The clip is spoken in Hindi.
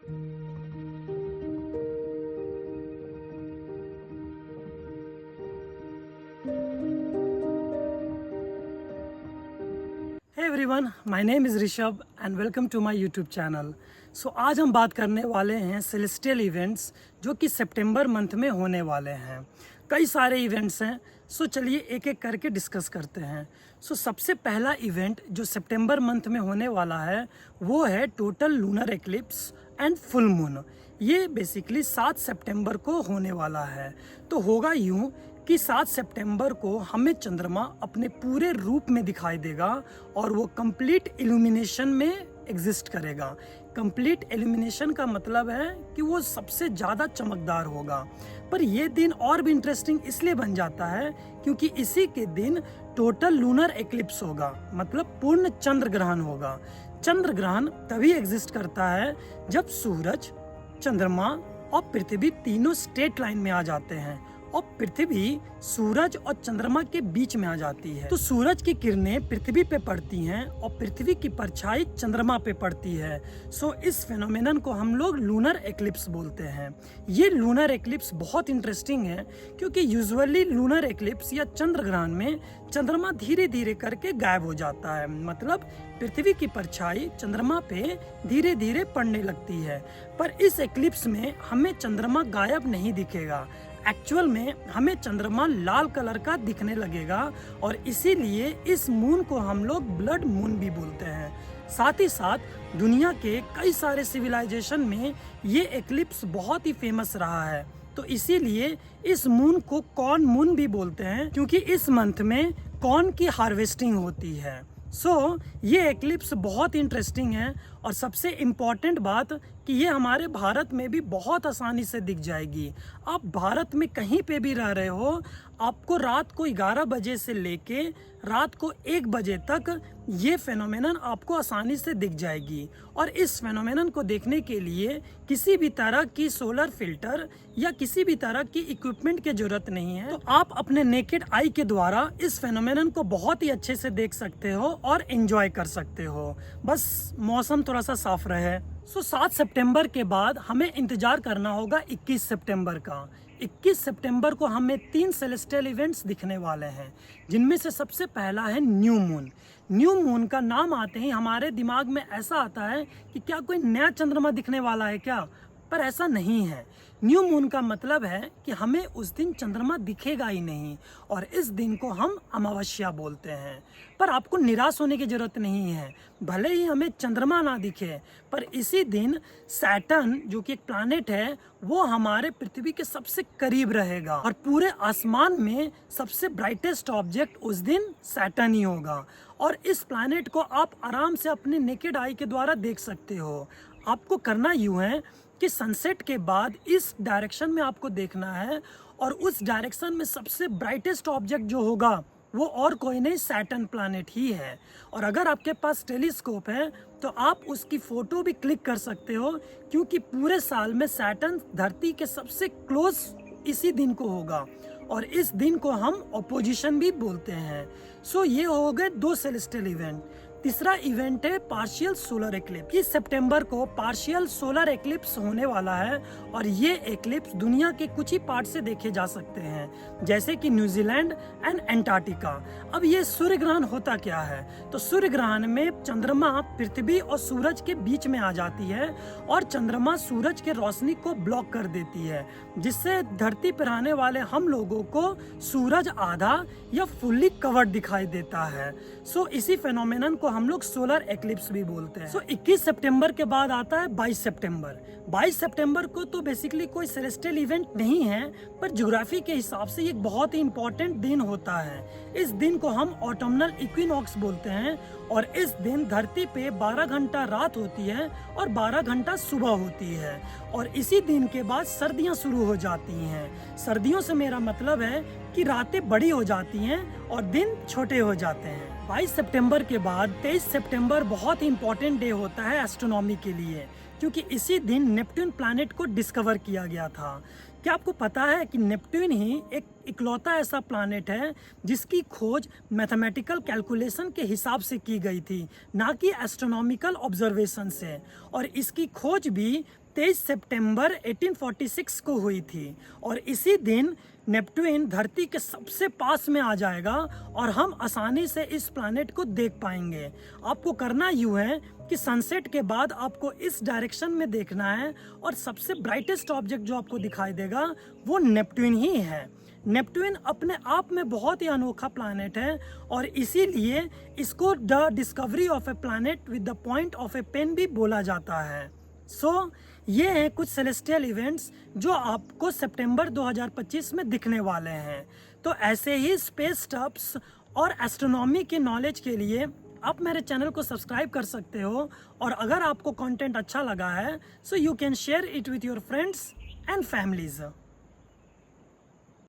Hey everyone, my name is Rishabh and welcome to my YouTube channel. So आज हम बात करने वाले हैं सेलेस्टियल इवेंट्स जो कि सितंबर मंथ में होने वाले हैं। कई सारे इवेंट्स हैं, सो चलिए एक एक करके डिस्कस करते हैं। सो सबसे पहला इवेंट जो सितंबर मंथ में होने वाला है वो है total lunar eclipse and full moon. ये बेसिकली 7 सितंबर को होने वाला है। तो होगा यूँ कि 7 सितंबर को हमें चंद्रमा अपने पूरे रूप में दिखाई देगा और वो कंप्लीट इल्यूमिनेशन में एग्जिस्ट करेगा। कंप्लीट इल्यूमिनेशन का मतलब है कि वो सबसे ज़्यादा चमकदार होगा। पर ये दिन और भी इंटरेस्टिंग इसलिए बन जाता है क्योंकि इसी के दिन टोटल लूनर एक्लिप्स होगा, मतलब पूर्ण चंद्र ग्रहण होगा। चंद्र ग्रहण तभी एग्जिस्ट करता है जब सूरज, चंद्रमा और पृथ्वी तीनों स्ट्रेट लाइन में आ जाते हैं और पृथ्वी सूरज और चंद्रमा के बीच में आ जाती है। तो सूरज की किरणें पृथ्वी पे पड़ती हैं और पृथ्वी की परछाई चंद्रमा पे पड़ती है। सो इस फेनोमेनन को हम लोग लूनर एक्लिप्स बोलते हैं। ये लूनर एक्लिप्स बहुत इंटरेस्टिंग है क्योंकि यूजुअली लूनर एक्लिप्स या चंद्र ग्रहण में चंद्रमा धीरे धीरे करके गायब हो जाता है, मतलब पृथ्वी की परछाई चंद्रमा पे धीरे धीरे पड़ने लगती है। पर इस एक्लिप्स में हमें चंद्रमा गायब नहीं दिखेगा। एक्चुअल में हमें चंद्रमा लाल कलर का दिखने लगेगा और इसीलिए इस मून को हम लोग ब्लड मून भी बोलते हैं। साथ ही साथ दुनिया के कई सारे सिविलाइजेशन में ये एक्लिप्स बहुत ही फेमस रहा है। तो इसीलिए इस मून को कॉर्न मून भी बोलते हैं क्योंकि इस मंथ में कॉर्न की हार्वेस्टिंग होती है। ये एक्लिप्स बहुत इंटरेस्टिंग है और सबसे इम्पॉर्टेंट बात कि ये हमारे भारत में भी बहुत आसानी से दिख जाएगी। आप भारत में कहीं पे भी रह रहे हो, आपको रात को 11 बजे से लेके रात को 1 बजे तक ये फेनोमेनन आपको आसानी से दिख जाएगी। और इस फेनोमेनन को देखने के लिए किसी भी तरह की सोलर फिल्टर या किसी भी तरह की इक्विपमेंट की जरूरत नहीं है। तो आप अपने नेकेड आई के द्वारा इस फेनोमेनन को बहुत ही अच्छे से देख सकते हो और एंजॉय कर सकते हो, बस मौसम थोड़ा सा साफ रहे। 7 सितंबर के बाद हमें इंतजार करना होगा 21 सितंबर का। 21 सितंबर को हमें 3 सेलेस्टियल इवेंट्स दिखने वाले हैं, जिनमें से सबसे पहला है न्यू मून। न्यू मून का नाम आते ही हमारे दिमाग में ऐसा आता है कि क्या कोई नया चंद्रमा दिखने वाला है क्या, पर ऐसा नहीं है। न्यू मून का मतलब है कि हमें उस दिन चंद्रमा दिखेगा ही नहीं और इस दिन को हम अमावस्या बोलते हैं। पर आपको निराश होने की जरूरत नहीं है, भले ही हमें चंद्रमा ना दिखे पर इसी दिन सैटर्न जो कि एक प्लैनेट है वो हमारे पृथ्वी के सबसे करीब रहेगा और पूरे आसमान में सबसे ब्राइटेस्ट ऑब्जेक्ट उस दिन सैटर्न ही होगा। और इस प्लैनेट को आप आराम से अपने नेकेड आई के द्वारा देख सकते हो। आपको करना यूं है कि सनसेट के बाद इस डायरेक्शन में आपको देखना है और उस डायरेक्शन में सबसे ब्राइटेस्ट ऑब्जेक्ट जो होगा वो और कोई नहीं सैटर्न प्लैनेट ही है। और अगर आपके पास टेलीस्कोप है तो आप उसकी फोटो भी क्लिक कर सकते हो क्योंकि पूरे साल में सैटर्न धरती के सबसे क्लोज इसी दिन को होगा और इस दिन को हम ऑपोजिशन भी बोलते हैं। ये हो गए 2 सेलेस्टियल इवेंट। तीसरा इवेंट है पार्शियल सोलर एक्लिप्स। इस सितंबर को पार्शियल सोलर एक्लिप्स होने वाला है और ये एक्लिप्स दुनिया के कुछ ही पार्ट से देखे जा सकते हैं, जैसे कि न्यूजीलैंड एंड अंटार्कटिका। अब ये सूर्य ग्रहण होता क्या है, तो सूर्य ग्रहण में चंद्रमा पृथ्वी और सूरज के बीच में आ जाती है और चंद्रमा सूरज के रोशनी को ब्लॉक कर देती है, जिससे धरती पर रहने वाले हम लोगों को सूरज आधा या फुल्ली कवर्ड दिखाई देता है। इसी फेनोमेनन को हम लोग सोलर एक्लिप्स भी बोलते हैं। 21 सितंबर के बाद आता है 22 सितंबर। 22 सितंबर को तो बेसिकली कोई सेलेस्टियल इवेंट नहीं है, पर ज्योग्राफी के हिसाब से ये एक बहुत ही इंपॉर्टेंट दिन होता है। इस दिन को हम ऑटमनल इक्विनॉक्स बोलते हैं और इस दिन धरती पे 12 घंटा रात होती है और 12 घंटा सुबह होती है और इसी दिन के बाद सर्दियां शुरू हो जाती हैं। सर्दियों से मेरा मतलब है कि रातें बड़ी हो जाती हैं और दिन छोटे हो जाते हैं। 22 सितंबर के बाद 23 सितंबर बहुत ही इंपॉर्टेंट डे होता है एस्ट्रोनॉमी के लिए, क्योंकि इसी दिन नेपट्टून प्लैनेट को डिस्कवर किया गया था। क्या आपको पता है कि नेपट्टून ही एक इकलौता ऐसा प्लैनेट है जिसकी खोज मैथमेटिकल कैलकुलेशन के हिसाब से की गई थी, ना कि एस्ट्रोनॉमिकल ऑब्जर्वेशन से। और इसकी खोज भी 23 सितंबर 1846 को हुई थी और इसी दिन नेपट्टून धरती के सबसे पास में आ जाएगा और हम आसानी से इस प्लैनेट को देख पाएंगे। आपको करना यूँ है कि सनसेट के बाद आपको इस डायरेक्शन में देखना है और सबसे ब्राइटेस्ट ऑब्जेक्ट जो आपको दिखाई देगा वो नेपट्टून ही है। नेपट्टून अपने आप में बहुत ही अनोखा प्लैनेट है और इसीलिए इसको the discovery of a planet with the point of a pen भी बोला जाता है। ये हैं कुछ सेलेस्टियल इवेंट्स जो आपको सितंबर 2025 में दिखने वाले हैं। तो ऐसे ही स्पेस स्टफ्स और एस्ट्रोनॉमी की नॉलेज के लिए आप मेरे चैनल को सब्सक्राइब कर सकते हो और अगर आपको कंटेंट अच्छा लगा है so you can share it with your friends and families.